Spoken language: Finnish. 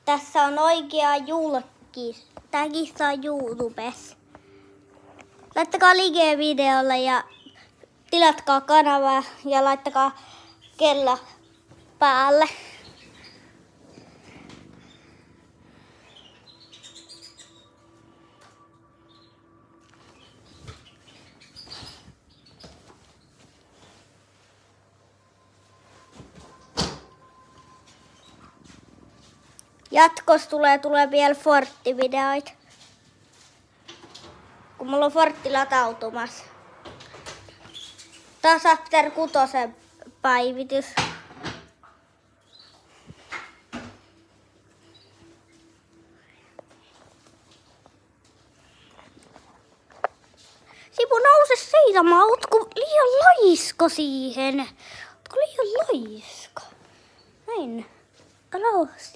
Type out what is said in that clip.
Tässä on oikea julkis. Tää kissa on YouTubessa. Laittakaa like videolle ja tilatkaa kanavaa ja laittakaa kello päälle. Jatkossa tulee vielä Fortti-videoita. Kun mulla on Fortti latautumassa. Taas After 6 päivitys. Sipu, nouse seisomaan. Ootko liian laisko siihen? Ootko liian laiska? Näin. Älä oo, Sipu.